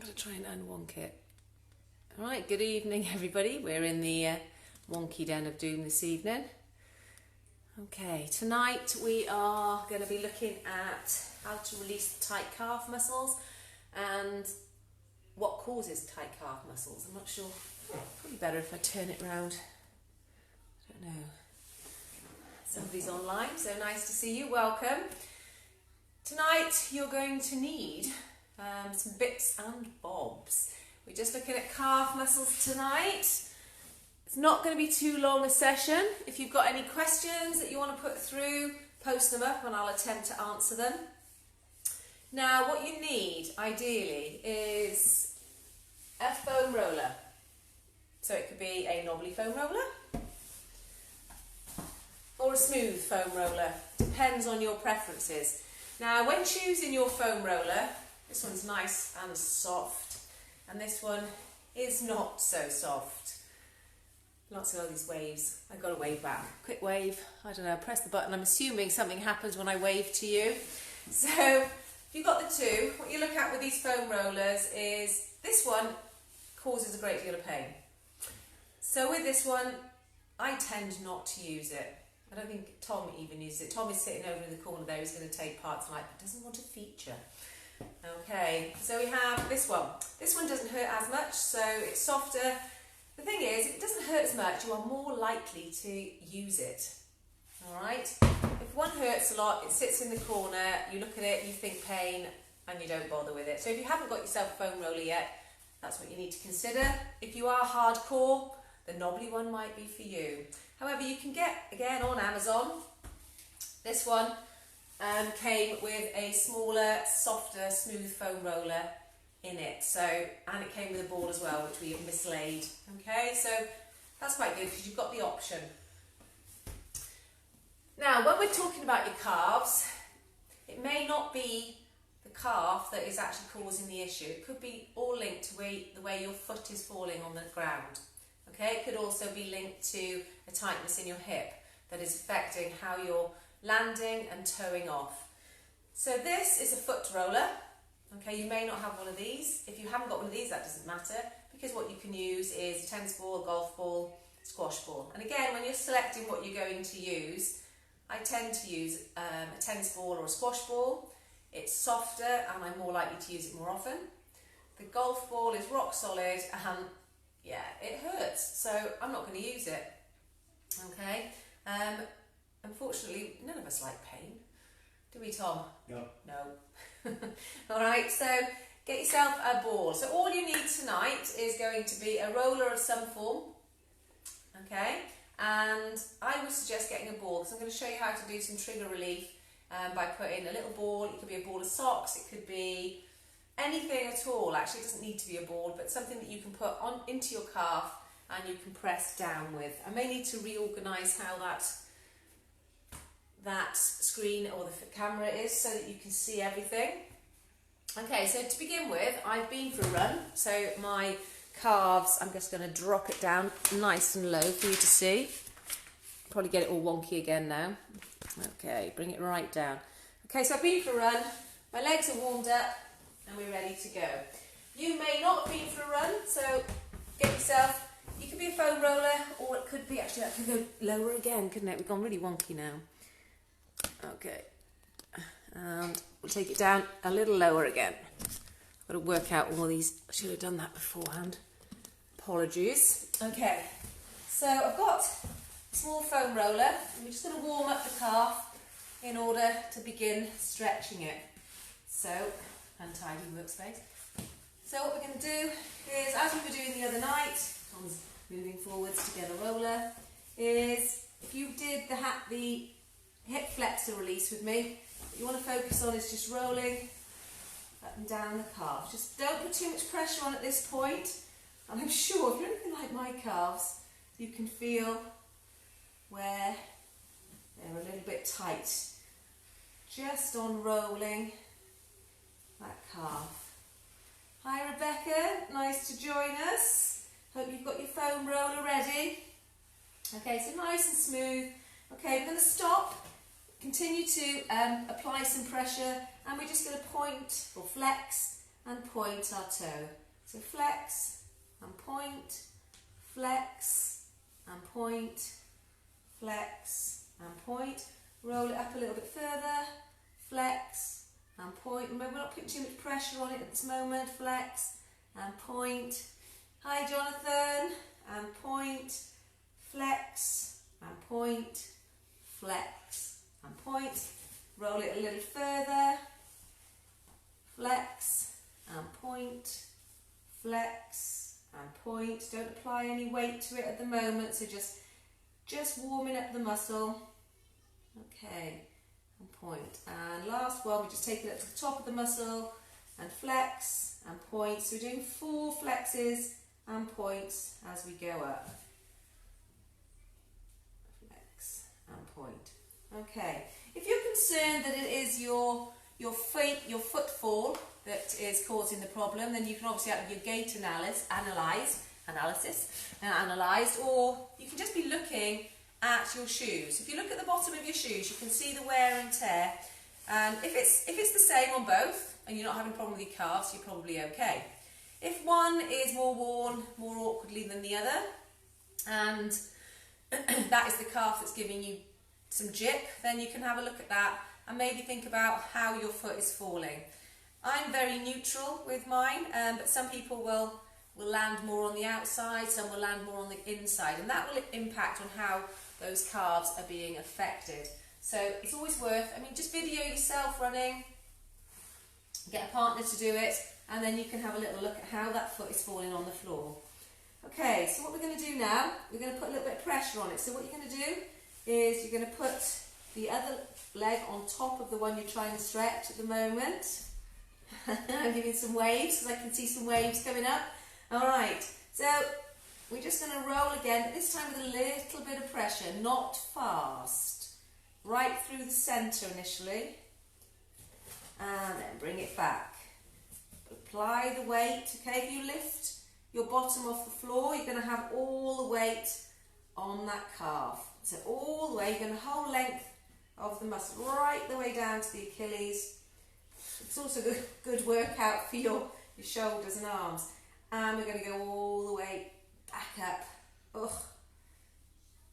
going to try and unwonk it. All right, good evening, everybody. We're in the wonky den of doom this evening. Okay, tonight we are going to be looking at how to release tight calf muscles and what causes tight calf muscles. I'm not sure. Probably better if I turn it round. I don't know. Somebody's online, so nice to see you. Welcome. Tonight you're going to need some bits and bobs. We're just looking at calf muscles tonight. It's not going to be too long a session. If you've got any questions that you want to put through, post them up and I'll attempt to answer them. Now, what you need, ideally, is a foam roller. So it could be a knobbly foam roller or a smooth foam roller. Depends on your preferences. Now, when choosing your foam roller, this one's nice and soft, and this one is not so soft. Lots of all these waves. I've got to wave back. Quick wave. I don't know, press the button. I'm assuming something happens when I wave to you. So, if you've got the two, what you look at with these foam rollers is this one causes a great deal of pain. So with this one, I tend not to use it. I don't think Tom even uses it. Tom is sitting over in the corner there. He's going to take part tonight, but doesn't want to feature. Okay, so we have this one. This one doesn't hurt as much, so it's softer. The thing is, if it doesn't hurt as much, you are more likely to use it. Alright? If one hurts a lot, it sits in the corner, you look at it, you think pain, and you don't bother with it. So if you haven't got yourself a foam roller yet, that's what you need to consider. If you are hardcore, the knobbly one might be for you. However, you can get, again, on Amazon, this one came with a smaller, softer, smooth foam roller in it. So, and it came with a ball as well, which we have mislaid. Okay, so that's quite good because you've got the option. Now, when we're talking about your calves, it may not be the calf that is actually causing the issue. It could be all linked to the way your foot is falling on the ground. Okay, it could also be linked to a tightness in your hip that is affecting how you're landing and toeing off. So this is a foot roller. Okay, you may not have one of these. If you haven't got one of these, that doesn't matter, because what you can use is a tennis ball, a golf ball, squash ball. And again, when you're selecting what you're going to use, I tend to use a tennis ball or a squash ball. It's softer and I'm more likely to use it more often. The golf ball is rock solid and yeah, it hurts, so I'm not going to use it. Okay, unfortunately, none of us like pain. Do we, Tom? No. No. Alright, so get yourself a ball. So all you need tonight is going to be a roller of some form. Okay, and I would suggest getting a ball because I'm going to show you how to do some trigger relief by putting a little ball. It could be a ball of socks, it could be anything at all. Actually, it doesn't need to be a ball, but something that you can put on into your calf and you can press down with. I may need to reorganise how that screen or the camera is so that you can see everything. Okay, so to begin with, I've been for a run, so my calves, I'm just going to drop it down nice and low for you to see. Probably get it all wonky again now. Okay, bring it right down. Okay, so I've been for a run, my legs are warmed up and we're ready to go. You may not have been for a run, so get yourself, you could be a foam roller or it could be, actually that could go lower again, couldn't it? We've gone really wonky now. Okay, and we'll take it down a little lower again. I've got to work out all these, I should have done that beforehand. Apologies. Okay, so I've got a small foam roller and we're just going to warm up the calf in order to begin stretching it. So, untidy workspace. So what we're going to do is, as we were doing the other night, Tom's moving forwards to get a roller, is if you did the hip flexor release with me, what you want to focus on is just rolling up and down the calf. Just don't put too much pressure on at this point. And I'm sure if you're anything like my calves, you can feel where they're a little bit tight. Just on rolling that calf. Hi Rebecca, nice to join us. Hope you've got your foam roller ready. Okay, so nice and smooth. Okay, we're going to stop, continue to apply some pressure, and we're just going to point or flex and point our toe. So flex and point, flex and point, flex and point. Roll it up a little bit further, flex and point. Remember, we're not putting too much pressure on it at this moment. Flex and point. Hi Jonathan, and point, flex and point, flex and point. Roll it a little further, flex and point, flex and point. Don't apply any weight to it at the moment, so just warming up the muscle. Okay, and point. And last one, we just take it up to the top of the muscle and flex and point. So we're doing 4 flexes and points as we go up. Flex and point. Okay, if you're concerned that it is your footfall that is causing the problem, then you can obviously have your gait analysed, or you can just be looking at your shoes. If you look at the bottom of your shoes, you can see the wear and tear, and if it's the same on both and you're not having a problem with your calves, you're probably okay. If one is more worn, more awkwardly than the other, and that is the calf that's giving you some jip, then you can have a look at that and maybe think about how your foot is falling. I'm very neutral with mine, but some people will land more on the outside, some will land more on the inside, and that will impact on how those calves are being affected. So it's always worth, just video yourself running, get a partner to do it, and then you can have a little look at how that foot is falling on the floor. Okay, so what we're going to do now, we're going to put a little bit of pressure on it. So what you're going to do is you're going to put the other leg on top of the one you're trying to stretch at the moment. I'm giving some waves because I can see some waves coming up. Alright, so we're just going to roll again, but this time with a little bit of pressure, not fast. Right through the centre initially, and then bring it back. Apply the weight, okay? If you lift your bottom off the floor, you're going to have all the weight on that calf. So all the way, you're going to whole length of the muscle, right the way down to the Achilles. It's also a good workout for your shoulders and arms. And we're going to go all the way back up.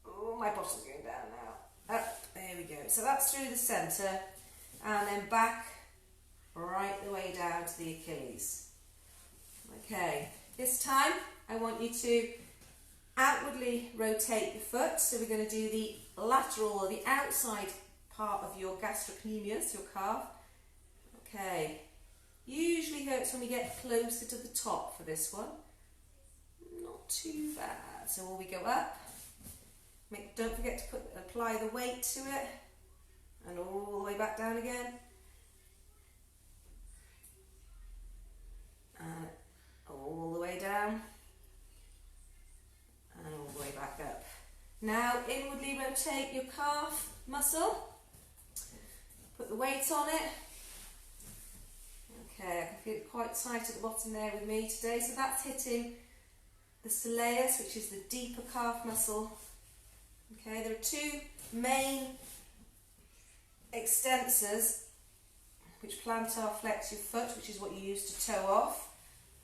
Oh, my bottom's going down now. Up, there we go. So that's through the centre, and then back right the way down to the Achilles. Okay, this time I want you to outwardly rotate your foot. So we're going to do the lateral or the outside part of your gastrocnemius, your calf. Okay, usually hurts when we get closer to the top for this one. Not too bad. So when we go up, don't forget to apply the weight to it, and all the way back down again. And all the way down, and all the way back up. Now inwardly rotate your calf muscle, put the weight on it. Okay, I can feel it quite tight at the bottom there with me today, so that's hitting the soleus, which is the deeper calf muscle. Okay, there are 2 main extensors which plantar flex your foot, which is what you use to toe off,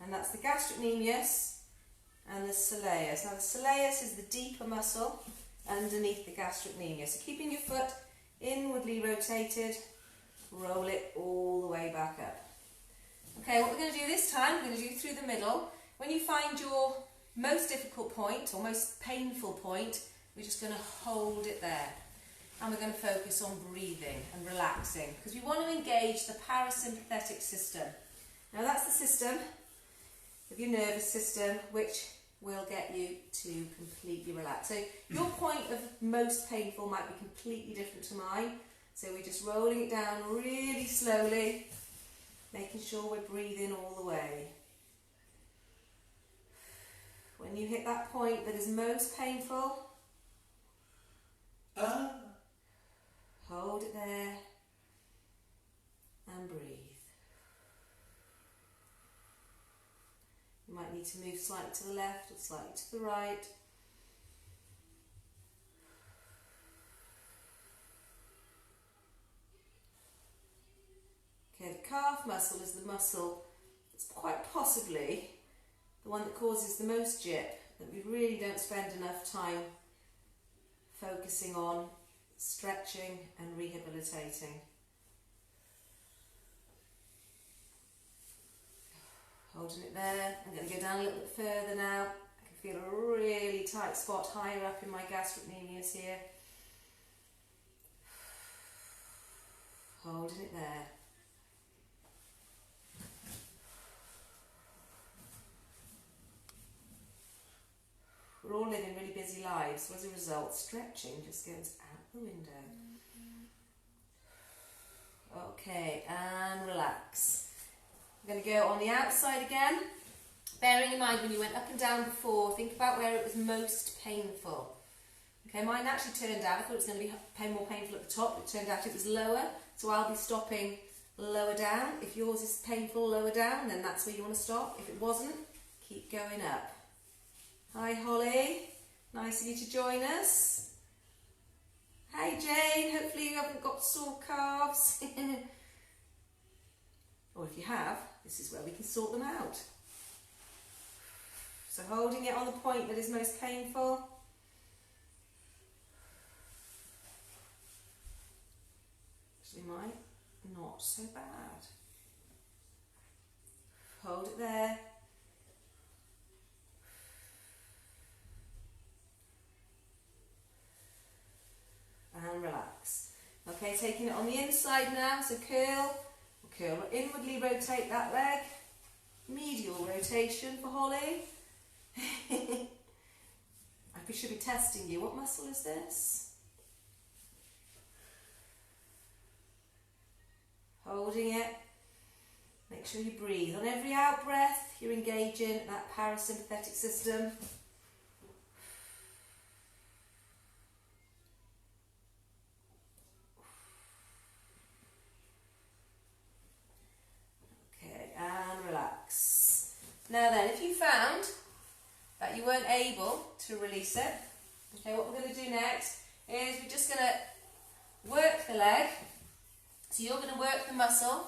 and that's the gastrocnemius and the soleus. Now the soleus is the deeper muscle underneath the gastrocnemius. So keeping your foot inwardly rotated, roll it all the way back up. Okay, what we're going to do this time, we're going to do through the middle. When you find your most difficult point or most painful point, we're just going to hold it there. And we're going to focus on breathing and relaxing, because we want to engage the parasympathetic system. Now that's the system of your nervous system which will get you to completely relax. So your point of most painful might be completely different to mine. So we're just rolling it down really slowly, making sure we're breathing all the way. When you hit that point that is most painful, hold it there and breathe. You might need to move slightly to the left or slightly to the right. Okay, the calf muscle is the muscle It's quite possibly the one that causes the most jip, that we really don't spend enough time focusing on stretching and rehabilitating. Holding it there. I'm going to go down a little bit further now. I can feel a really tight spot higher up in my gastrocnemius here. Holding it there. We're all living really busy lives, so as a result, stretching just goes out the window. Okay, and relax. I'm going to go on the outside again. Bearing in mind when you went up and down before, think about where it was most painful. Okay, mine actually turned out, I thought it was going to be more painful at the top, it turned out it was lower, so I'll be stopping lower down. If yours is painful lower down, then that's where you want to stop. If it wasn't, keep going up. Hi Holly, nice of you to join us. Hi Jane, hopefully you haven't got sore calves. Or if you have, this is where we can sort them out. So holding it on the point that is most painful. Actually mine, not so bad. Hold it there. And relax. Okay, taking it on the inside now, so curl, inwardly rotate that leg, medial rotation for Holly. I should be testing you. What muscle is this? Holding it. Make sure you breathe. On every out breath, you're engaging that parasympathetic system. Now then, if you found that you weren't able to release it, okay, what we're going to do next is we're just going to work the leg. So you're going to work the muscle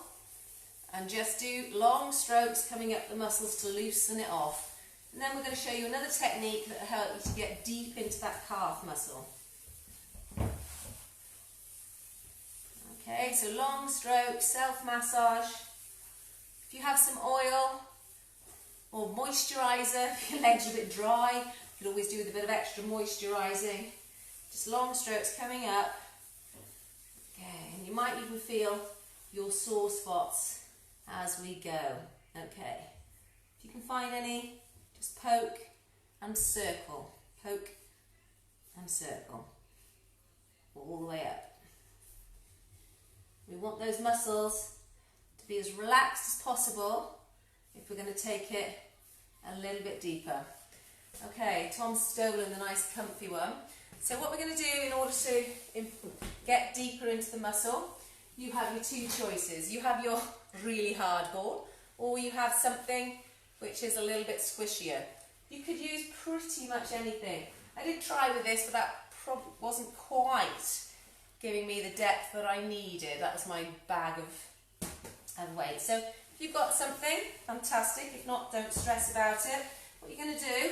and just do long strokes coming up the muscles to loosen it off. And then we're going to show you another technique that will help you to get deep into that calf muscle. Okay, so long strokes, self-massage. If you have some oil or moisturiser, if your legs are a bit dry, you can always do with a bit of extra moisturising. Just long strokes coming up. Okay, and you might even feel your sore spots as we go. Okay, if you can find any, just poke and circle. Poke and circle. All the way up. We want those muscles to be as relaxed as possible if we're going to take it a little bit deeper. Okay, Tom's stolen the nice comfy one. So what we're going to do in order to get deeper into the muscle, you have your two choices. You have your really hard ball, or you have something which is a little bit squishier. You could use pretty much anything. I did try with this, but that probably wasn't quite giving me the depth that I needed. That was my bag of weight. So if you've got something, fantastic. If not, don't stress about it. What you're going to do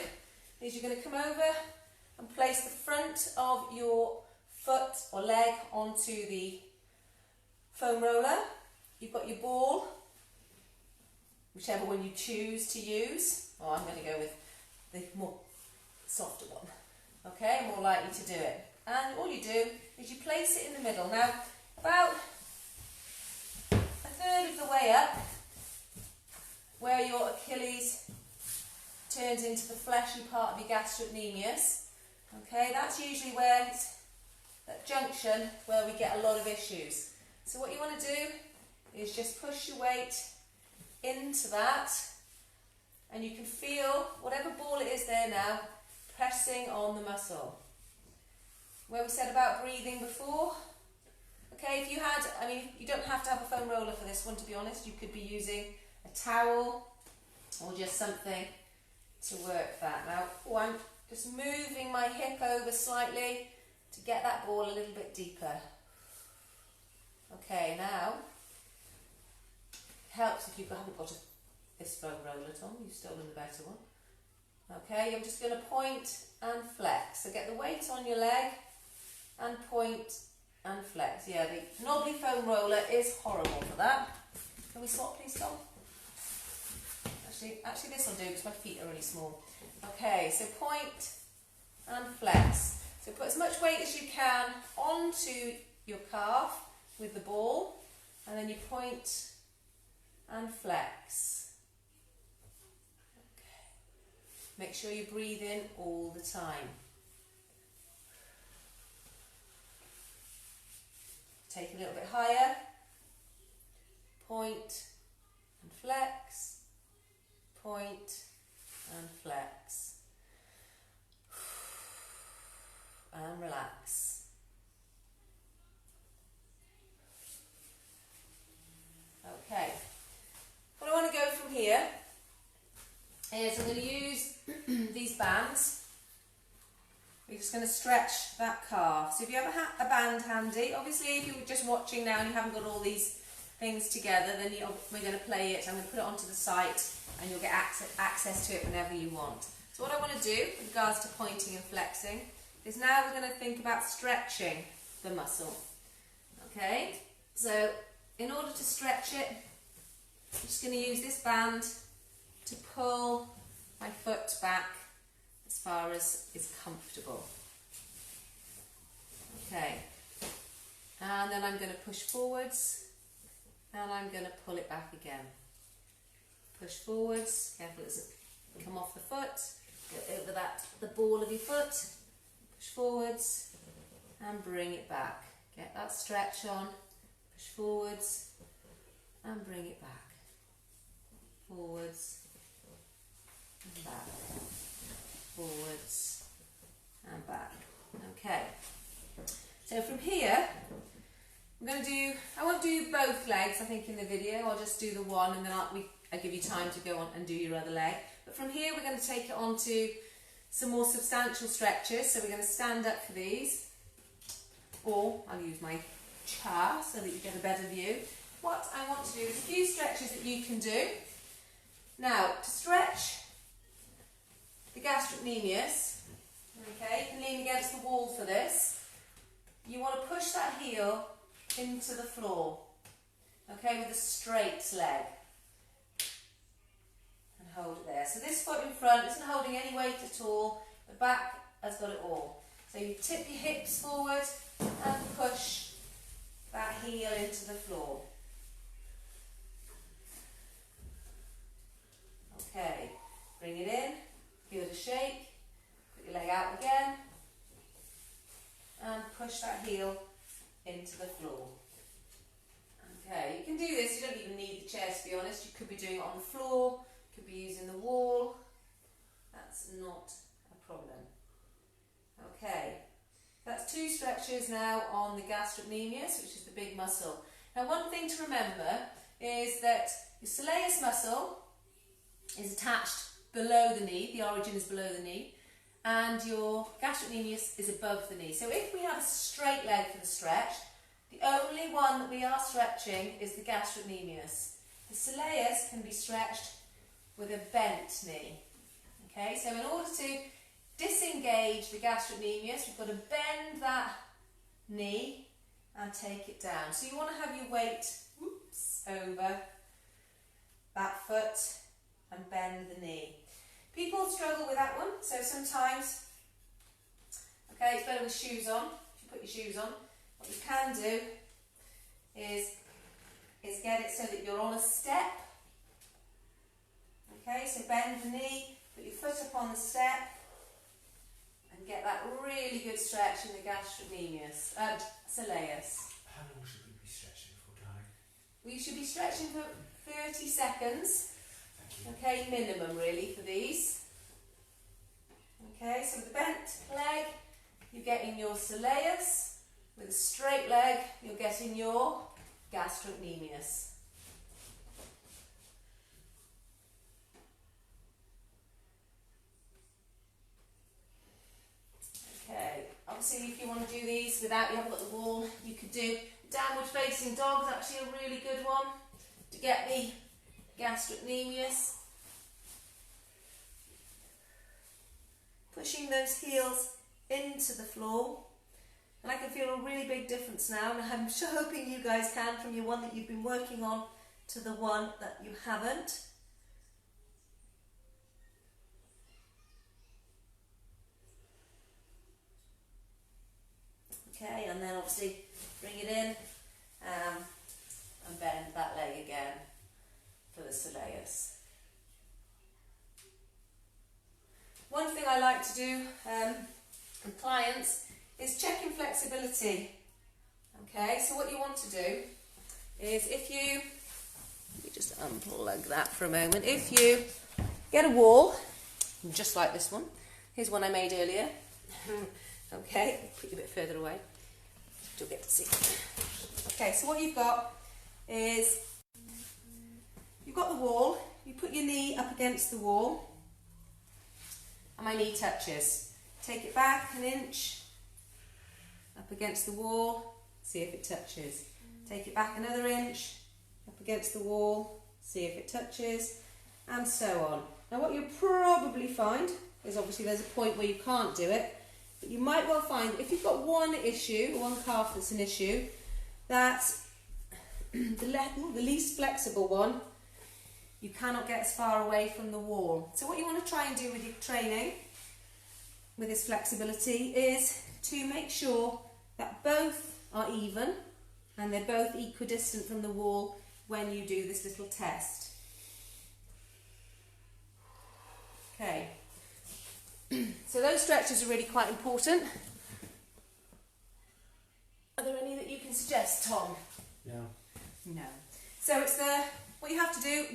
is you're going to come over and place the front of your foot or leg onto the foam roller. You've got your ball, whichever one you choose to use. Oh, I'm going to go with the more softer one. Okay, more likely to do it. And all you do is you place it in the middle. Now, about a third of the way up, where your Achilles turns into the fleshy part of your gastrocnemius, okay, that's usually where it's that junction where we get a lot of issues. So what you want to do is just push your weight into that, and you can feel whatever ball it is there now pressing on the muscle. Where we said about breathing before. Okay, if you had, I mean, you don't have to have a foam roller for this one, to be honest. You could be using a towel or just something to work that. Now, oh, I'm just moving my hip over slightly to get that ball a little bit deeper. Okay, now, it helps if you haven't got a this foam roller, Tom. You've stolen the better one. Okay, I'm just going to point and flex. So get the weight on your leg and point and flex. Yeah, the knobbly foam roller is horrible for that. Can we swap, please, Tom? Actually this will do because my feet are really small. Okay, so point and flex. So put as much weight as you can onto your calf with the ball, and then you point and flex. Okay. Make sure you breathe in all the time. Take a little bit higher. Point and flex. Point and flex. And relax. Okay. What I want to go from here is I'm going to use these bands. We're just going to stretch that calf. So if you have a band handy, obviously if you're just watching now and you haven't got all these things together, then we're going to play it. I'm going to put it onto the site and you'll get access to it whenever you want. So what I want to do with regards to pointing and flexing is now we're going to think about stretching the muscle. Okay, so in order to stretch it, I'm just going to use this band to pull my foot back as far as is comfortable. Okay, and then I'm going to push forwards and I'm going to pull it back again. Push forwards, careful it doesn't come off the foot, go over the ball of your foot, push forwards and bring it back. Get that stretch on, push forwards and bring it back. Forwards and back. Forwards and back. Okay, so from here I'm going to do, I won't do both legs I think in the video, I'll just do the one and then I'll give you time to go on and do your other leg. But from here we're going to take it on to some more substantial stretches. So we're going to stand up for these, or I'll use my chair so that you get a better view. What I want to do is a few stretches that you can do. Now, to stretch the gastrocnemius, okay, you can lean against the wall for this. You want to push that heel into the floor, okay, with a straight leg. And hold it there. So this foot in front isn't holding any weight at all, the back has got it all. So you tip your hips forward and push that heel into the floor. Okay, bring it in, give it a shake, put your leg out again, and push that heel into the floor. Okay, you can do this, you don't even need the chair to be honest, you could be doing it on the floor, you could be using the wall, that's not a problem. Okay, that's two stretches now on the gastrocnemius, which is the big muscle. Now one thing to remember is that your soleus muscle is attached below the knee, the origin is below the knee, and your gastrocnemius is above the knee. So if we have a straight leg for the stretch, the only one that we are stretching is the gastrocnemius. The soleus can be stretched with a bent knee. Okay, so in order to disengage the gastrocnemius, we've got to bend that knee and take it down. So you want to have your weight over that foot and bend the knee. People struggle with that one, so sometimes, okay, it's better with shoes on. If you put your shoes on, what you can do is get it so that you're on a step. Okay, so bend the knee, put your foot up on the step, and get that really good stretch in the gastrocnemius, soleus. How long should we be stretching for, darling? We should be stretching for 30 seconds. Thank you. Okay, minimum really for these. Okay, so with the bent leg, you're getting your soleus. With a straight leg, you're getting your gastrocnemius. Okay, obviously if you want to do these without, you haven't got the wall, you could do downward facing dog, is actually a really good one to get the gastrocnemius. Pushing those heels into the floor. And I can feel a really big difference now, and I'm sure hoping you guys can, from your one that you've been working on to the one that you haven't. Okay, and then obviously bring it in and bend that leg again for the soleus. One thing I like to do with clients is checking flexibility. Okay, so what you want to do is let me just unplug that for a moment. If you get a wall, just like this one, here's one I made earlier. Okay, put you a bit further away, you'll get to see. Okay, so what you've got is, you've got the wall, you put your knee up against the wall, and my knee touches. Take it back an inch, up against the wall, see if it touches. Take it back another inch, up against the wall, see if it touches, and so on. Now what you'll probably find is, obviously there's a point where you can't do it, but you might well find if you've got one issue, one calf that's an issue, that the least flexible one, you cannot get as far away from the wall. So what you want to try and do with your training, with this flexibility, is to make sure that both are even and they're both equidistant from the wall when you do this little test. Okay, so those stretches are really quite important. Are there any that you can suggest, Tom? No. So it's what you have to do,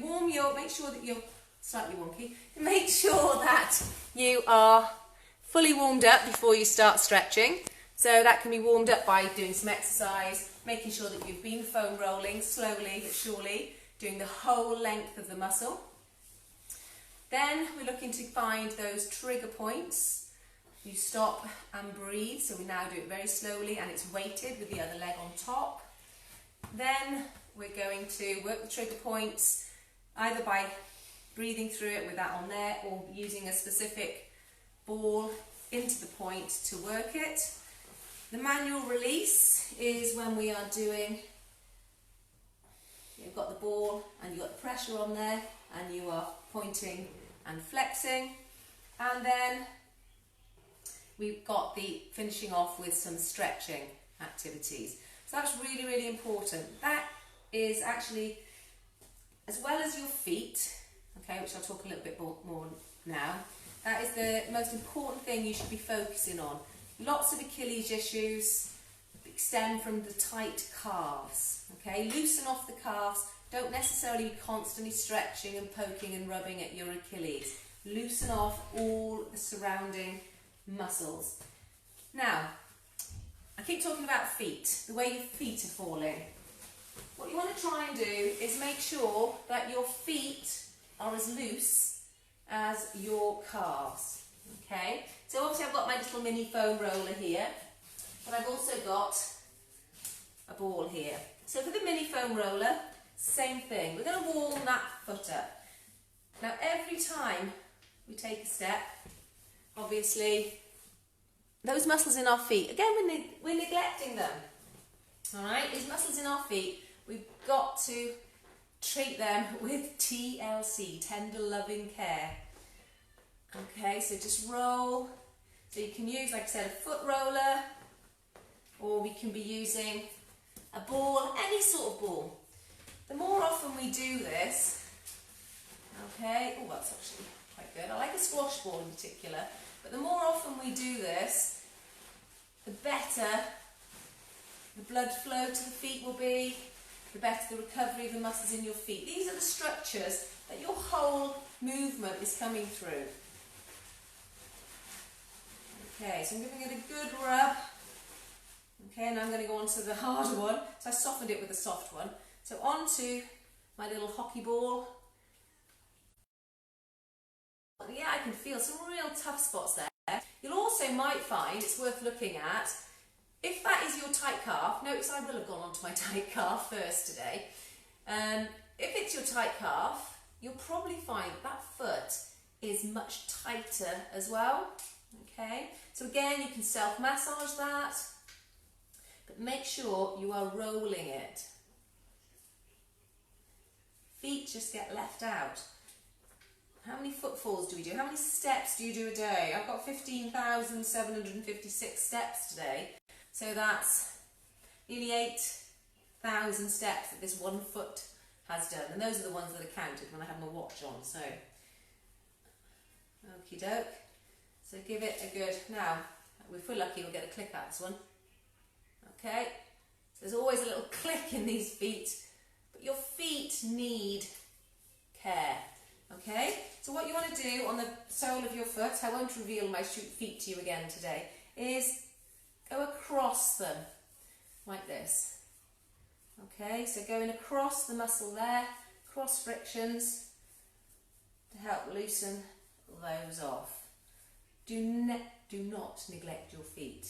make sure that you're slightly wonky, make sure that you are fully warmed up before you start stretching. So that can be warmed up by doing some exercise, making sure that you've been foam rolling slowly but surely, doing the whole length of the muscle. Then we're looking to find those trigger points. You stop and breathe, so we now do it very slowly and it's weighted with the other leg on top. Then we're going to work the trigger points either by breathing through it with that on there, or using a specific ball into the point to work it. The manual release is when we are doing, you've got the ball and you've got the pressure on there and you are pointing and flexing, and then we've got the finishing off with some stretching activities. So that's really, really important. That is actually, as well as your feet, okay, which I'll talk a little bit more now, that is the most important thing you should be focusing on. Lots of Achilles issues stem from the tight calves, okay? Loosen off the calves. Don't necessarily be constantly stretching and poking and rubbing at your Achilles. Loosen off all the surrounding muscles. Now, I keep talking about feet, the way your feet are falling. What you want to try and do is make sure that your feet are as loose as your calves, okay? So obviously I've got my little mini foam roller here, but I've also got a ball here. So for the mini foam roller, same thing. We're going to warm that foot up. Now every time we take a step, obviously, those muscles in our feet, again we're neglecting them. Alright, these muscles in our feet, we've got to treat them with TLC, tender loving care. Okay, so just roll. So you can use, like I said, a foot roller, or we can be using a ball, any sort of ball. The more often we do this, okay, oh that's actually quite good. I like a squash ball in particular, but the more often we do this, the better the blood flow to the feet will be, the better the recovery of the muscles in your feet. These are the structures that your whole movement is coming through. Okay, so I'm giving it a good rub. Okay, and I'm going to go on to the harder one. So I softened it with a soft one. So onto my little hockey ball. Yeah, I can feel some real tough spots there. You'll also might find it's worth looking at, if that is your tight calf, notice I will have gone onto my tight calf first today. if it's your tight calf, you'll probably find that foot is much tighter as well. Okay, so again, you can self-massage that, but make sure you are rolling it. Feet just get left out. How many footfalls do we do? How many steps do you do a day? I've got 15,756 steps today. So that's nearly 8,000 steps that this one foot has done. And those are the ones that are counted when I have my watch on. So, okie doke. So give it a good, now, if we're lucky we'll get a click out this one. Okay, so there's always a little click in these feet, but your feet need care. Okay, so what you want to do on the sole of your foot, I won't reveal my feet to you again today, is go across them, like this. Okay, so going across the muscle there, cross frictions, to help loosen those off. Do not neglect your feet.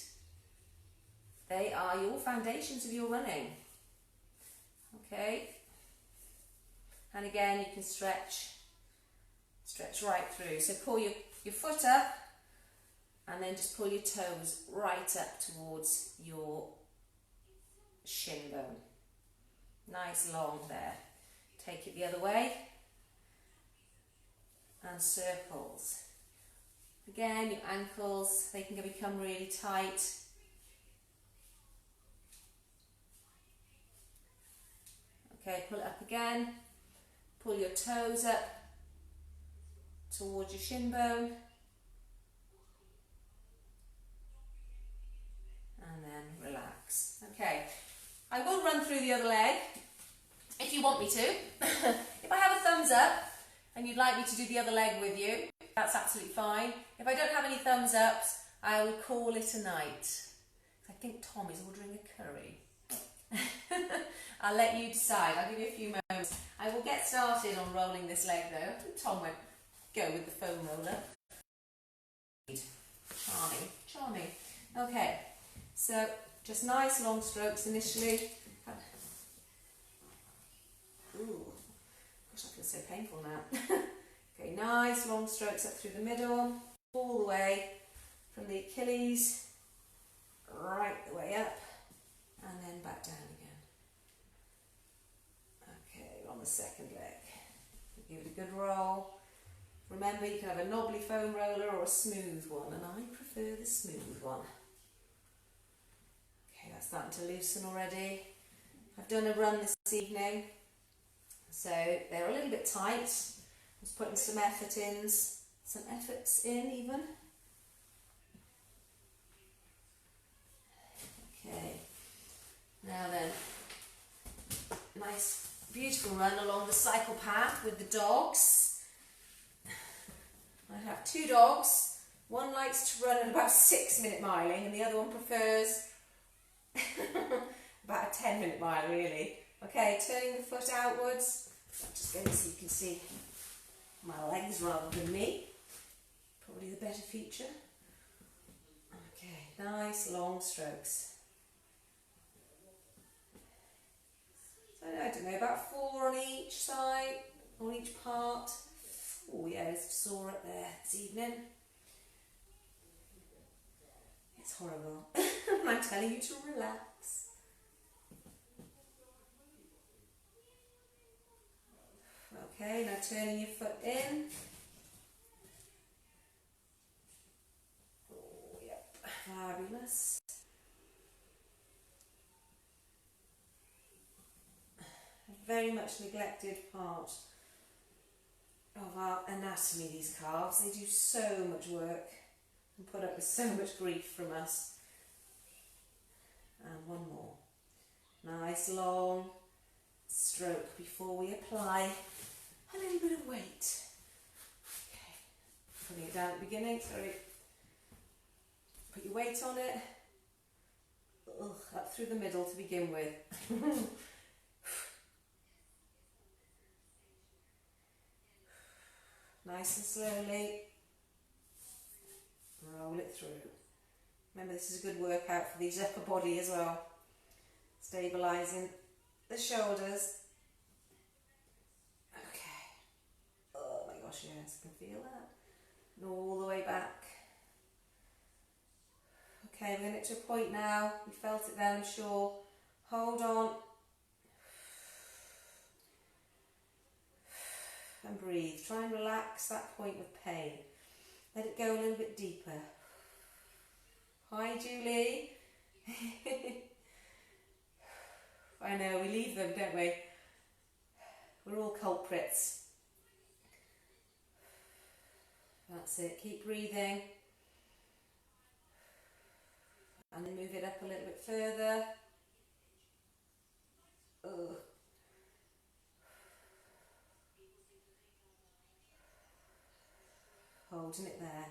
They are your foundations of your running. Okay, and again you can stretch right through. So pull your foot up and then just pull your toes right up towards your shin bone. Nice long there. Take it the other way and circles. Again, your ankles, they can become really tight. Okay, pull it up again. Pull your toes up towards your shin bone. And then relax. Okay, I will run through the other leg if you want me to. If I have a thumbs up and you'd like me to do the other leg with you, that's absolutely fine. If I don't have any thumbs ups, I will call it a night. I think Tom is ordering a curry. I'll let you decide. I'll give you a few moments. I will get started on rolling this leg though. I think Tom won't go with the foam roller. Charming. Okay, so just nice long strokes initially. Ooh, gosh, I feel so painful now. Okay, nice long strokes up through the middle, all the way from the Achilles, right the way up, and then back down again. Okay, on the second leg. Give it a good roll. Remember, you can have a knobbly foam roller or a smooth one, and I prefer the smooth one. Okay, that's starting to loosen already. I've done a run this evening, so they're a little bit tight. I was putting some efforts in even. Okay, now then, nice beautiful run along the cycle path with the dogs. I have two dogs. One likes to run at about 6-minute miling and the other one prefers about a 10-minute mile really. Okay, turning the foot outwards. I'm just going so you can see my legs rather than me. Probably the better feature. Okay, nice long strokes. So I don't know, about 4 on each side, on each part. Oh yeah, it's sore up there this evening. It's horrible. I'm telling you to relax. Okay, now turning your foot in. Oh yep, fabulous. A very much neglected part of our anatomy, these calves. They do so much work and put up with so much grief from us. And one more. Nice long stroke before we apply a little bit of weight. Okay, putting it down at the beginning, sorry. Put your weight on it. Ugh, up through the middle to begin with. Nice and slowly, roll it through. Remember, this is a good workout for the upper body as well. Stabilising the shoulders gosh, yes, I can feel that. And all the way back. Okay, we're going to get to a point now. You felt it then, I'm sure. Hold on. And breathe. Try and relax that point of pain. Let it go a little bit deeper. Hi, Julie. I know, we leave them, don't we? We're all culprits. That's it. Keep breathing. And then move it up a little bit further. Ugh. Holding it there.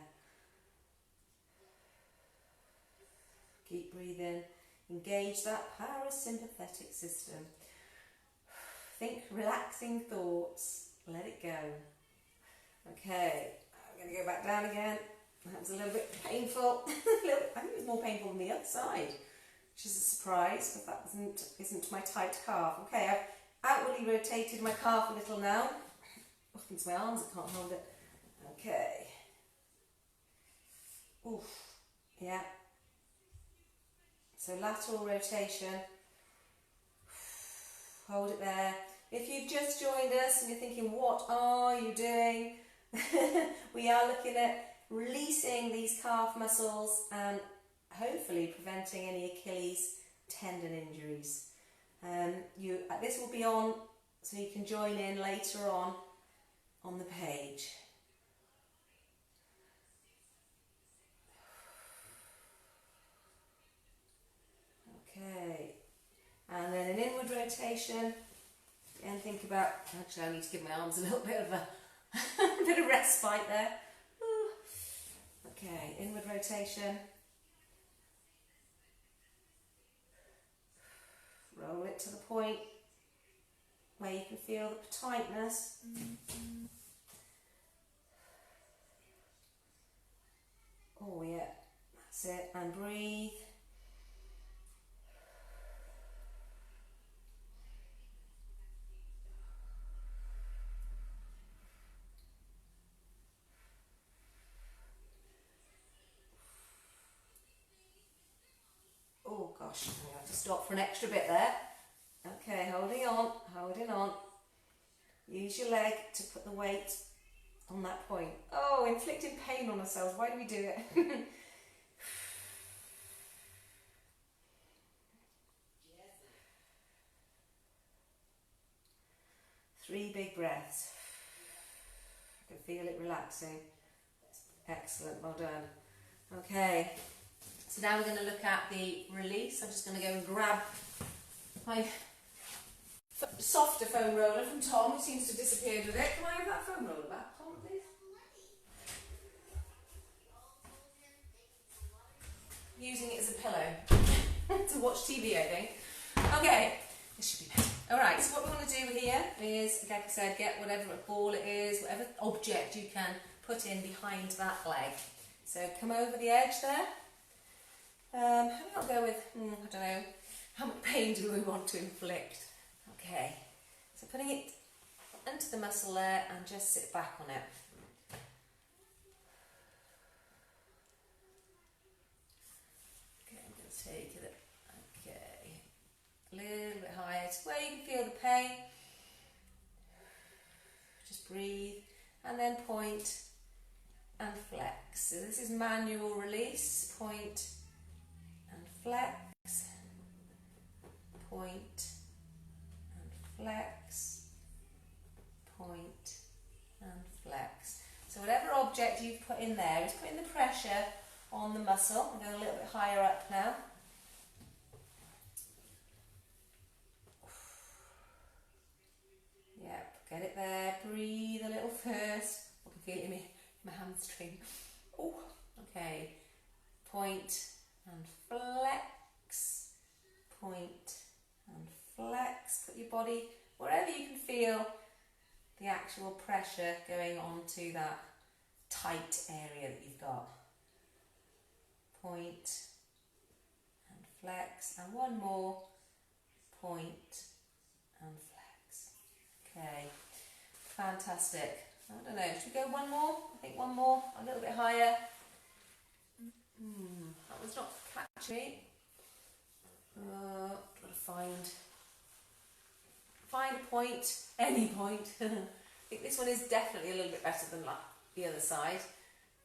Keep breathing. Engage that parasympathetic system. Think relaxing thoughts. Let it go. Okay, I'm going to go back down again. That was a little bit painful. I think it was more painful than the other side, which is a surprise, but that isn't my tight calf. Okay, I've outwardly rotated my calf a little now. Up into my arms, I can't hold it. Okay. Oof. Yeah. So lateral rotation. Hold it there. If you've just joined us and you're thinking, what are you doing? We are looking at releasing these calf muscles and hopefully preventing any Achilles tendon injuries. This will be on, so you can join in later on the page. Okay, and then an inward rotation. And think about, actually I need to give my arms a little bit of a bit of respite there. Okay, inward rotation. Roll it to the point where you can feel the tightness. Oh yeah, that's it. And breathe. Oh gosh, I have to stop for an extra bit there. Okay, holding on. Use your leg to put the weight on that point. Oh, inflicting pain on ourselves. Why do we do it? 3 big breaths. I can feel it relaxing. Excellent, well done. Okay, so now we're going to look at the release. I'm just going to go and grab my softer foam roller from Tom, who seems to have disappeared with it. Can I have that foam roller back, Tom, please? Using it as a pillow to watch TV, I think. Okay, this should be better. Alright, so what we want to do here is, like I said, get whatever ball it is, whatever object you can put in behind that leg. So come over the edge there. I think I'll go with, I don't know, how much pain do we want to inflict? Okay, so putting it into the muscle there and just sit back on it. Okay, I'm going to take it, okay, a little bit higher to where you can feel the pain. Just breathe and then point and flex. So this is manual release, point and flex, point and flex, point and flex. So whatever object you've put in there is putting the pressure on the muscle. I'm going a little bit higher up now. Yep, get it there. Breathe a little first. I can feel it in my hamstring. Oh, okay. Point and flex, point and flex. Put your body wherever you can feel the actual pressure going on to that tight area that you've got. Point and flex, and one more, point and flex. Okay, fantastic. I don't know, should we go one more? I think one more, a little bit higher. That was not catchy. Gotta find a point, any point. I think this one is definitely a little bit better than the other side,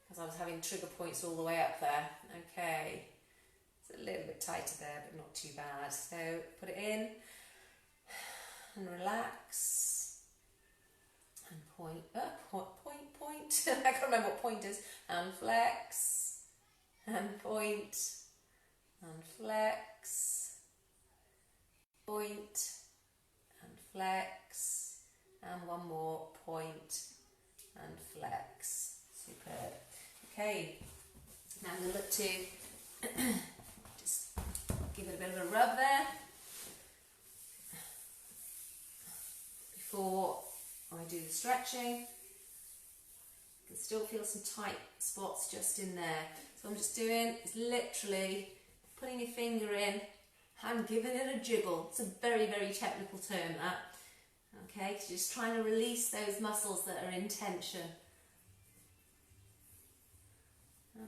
because I was having trigger points all the way up there. Okay, it's a little bit tighter there, but not too bad. So put it in and relax and point. Point. I can't remember what point is. And flex and point and flex, point and flex, and one more point and flex. Superb. Okay, now I'm going to look to just give it a bit of a rub there before I do the stretching. You can still feel some tight spots just in there. So I'm just doing is literally putting your finger in and giving it a jiggle. It's a very, very technical term, that. Okay, so just trying to release those muscles that are in tension.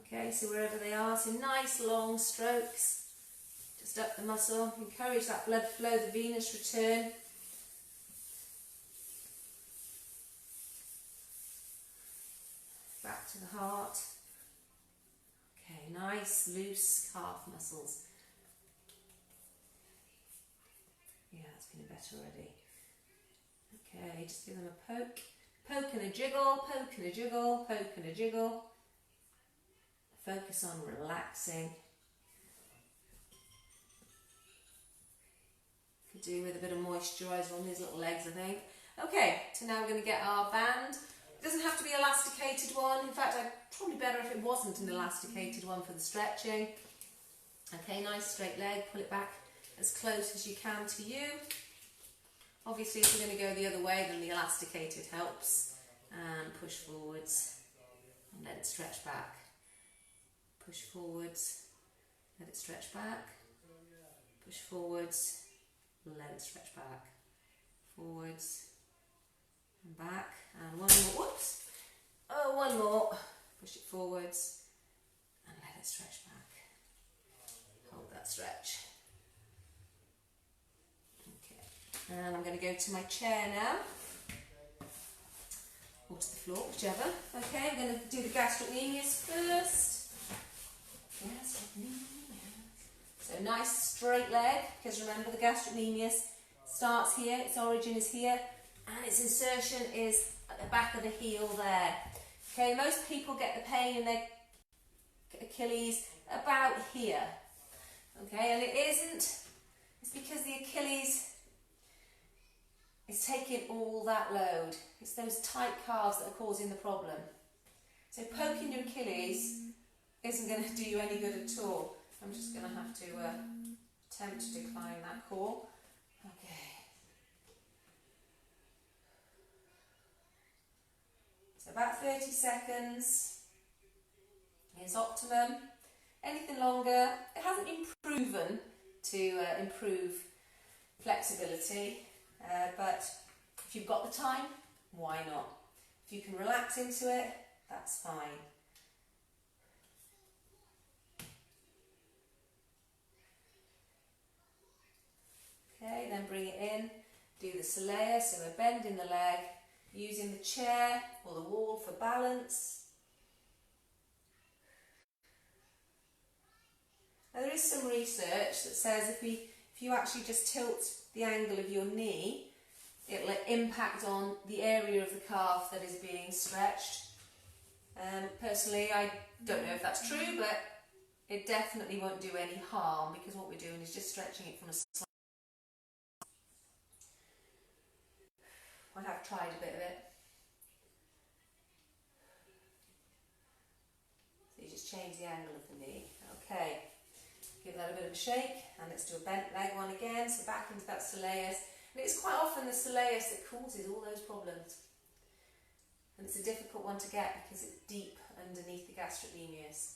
Okay, so wherever they are, so nice long strokes, just up the muscle, encourage that blood flow, the venous return. Back to the heart. Okay, nice loose calf muscles. Yeah, that's feeling better already. Okay, just give them a poke. Poke and a jiggle, poke and a jiggle, poke and a jiggle. Focus on relaxing. Could do with a bit of moisturiser on these little legs, I think. Okay, so now we're going to get our band. It doesn't have to be an elasticated one. In fact, probably better if it wasn't an elasticated one for the stretching. Okay, nice straight leg. Pull it back as close as you can to you. Obviously, if you're going to go the other way, then the elasticated helps. And push forwards and let it stretch back. Push forwards, let it stretch back. Push forwards, let it stretch back. Forwards and back. And one more. Whoops. Oh, one more. Push it forwards and let it stretch back. Hold that stretch. Okay. And I'm going to go to my chair now. Or to the floor, whichever. Okay, I'm going to do the gastrocnemius first. So nice straight leg, because remember the gastrocnemius starts here, its origin is here, and its insertion is at the back of the heel there. Okay, most people get the pain in their Achilles about here. Okay, and it isn't, it's because the Achilles is taking all that load. It's those tight calves that are causing the problem. So poking your Achilles isn't going to do you any good at all. I'm just going to have to attempt to decline that call. Okay. So about 30 seconds is optimum. Anything longer, it hasn't been proven to improve flexibility, but if you've got the time, why not? If you can relax into it, that's fine. Okay, then bring it in, do the soleus, so we're bending the leg, using the chair or the wall for balance. Now there is some research that says if you actually just tilt the angle of your knee, it'll impact on the area of the calf that is being stretched. Personally, I don't know if that's true, but it definitely won't do any harm, because what we're doing is just stretching it from a side. I have tried a bit of it. So you just change the angle of the knee. Okay, give that a bit of a shake, and let's do a bent leg one again. So back into that soleus. And it's quite often the soleus that causes all those problems. And it's a difficult one to get because it's deep underneath the gastrocnemius.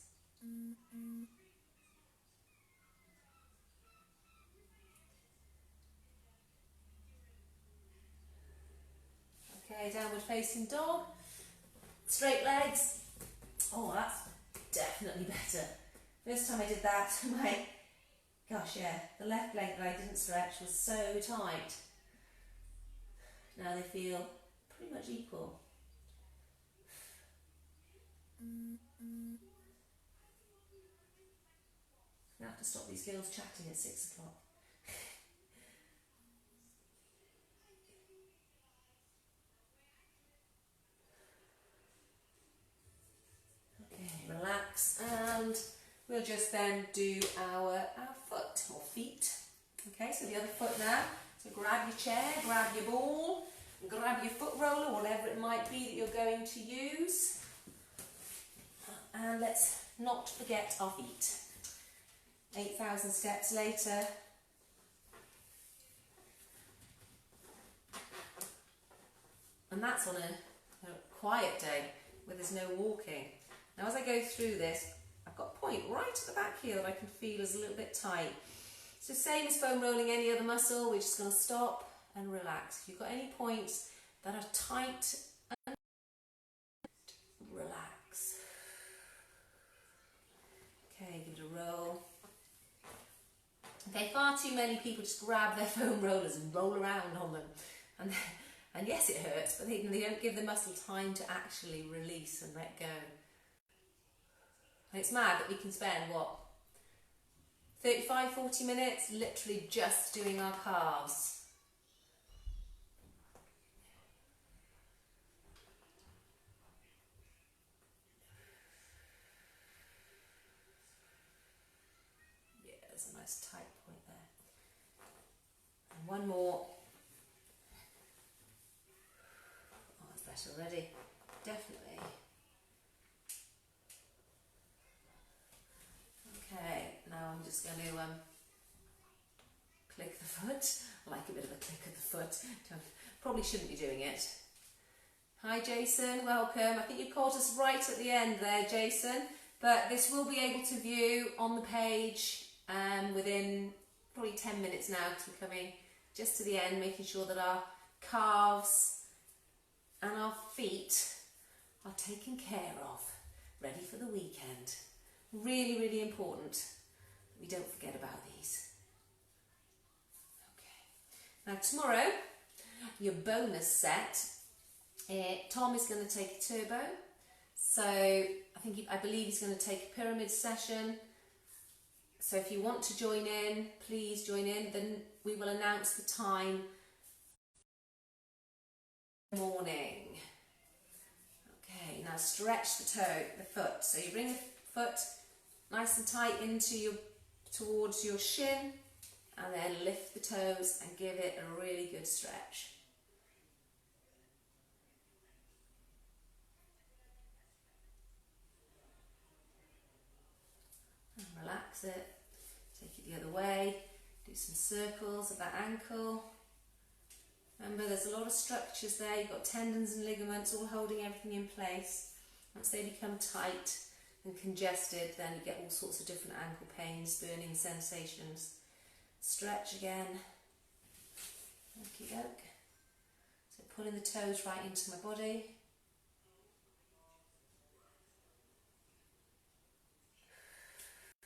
Okay, downward facing dog. Straight legs. Oh, that's definitely better. First time I did that, the left leg that I didn't stretch was so tight. Now they feel pretty much equal. I have to stop these girls chatting at 6 o'clock. Okay, relax, and we'll just then do our foot or feet. Okay, so the other foot now. So grab your chair, grab your ball, grab your foot roller, whatever it might be that you're going to use. And let's not forget our feet. 8,000 steps later. And that's on a quiet day where there's no walking. Now as I go through this, I've got a point right at the back here that I can feel is a little bit tight. So same as foam rolling any other muscle, we're just going to stop and relax. If you've got any points that are tight, and relax. Okay, give it a roll. Okay, far too many people just grab their foam rollers and roll around on them. And yes, it hurts, but they don't give the muscle time to actually release and let go. And it's mad that we can spend, 35, 40 minutes literally just doing our calves. Yeah, there's a nice tight point there. And one more. Oh, that's better already. Definitely. Okay, now I'm just going to click the foot. I like a bit of a click of the foot. Probably shouldn't be doing it. Hi Jason, welcome. I think you caught us right at the end there, Jason. But this will be able to view on the page within probably 10 minutes now, because we're coming just to the end, making sure that our calves and our feet are taken care of, ready for the weekend. Really, really important that we don't forget about these. Okay. Now tomorrow, your bonus set, Tom is going to take a turbo. So I believe he's going to take a pyramid session. So if you want to join in, please join in. Then we will announce the time in the morning. Okay, now stretch the foot. So you bring the foot nice and tight towards your shin, and then lift the toes and give it a really good stretch. And relax it, take it the other way, do some circles of that ankle. Remember, there's a lot of structures there. You've got tendons and ligaments all holding everything in place. Once they become tight and congested, then you get all sorts of different ankle pains, burning sensations. Stretch again. Okie doke. So pulling the toes right into my body.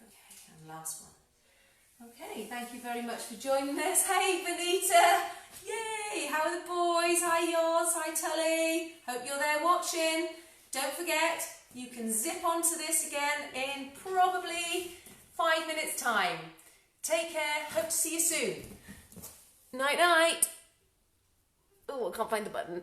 Okay, and last one. Okay, thank you very much for joining us. Hey, Benita! Yay! How are the boys? Hi, yours. Hi, Tully. Hope you're there watching. Don't forget, you can zip onto this again in probably 5 minutes' time. Take care. Hope to see you soon. Night, night. Oh, I can't find the button.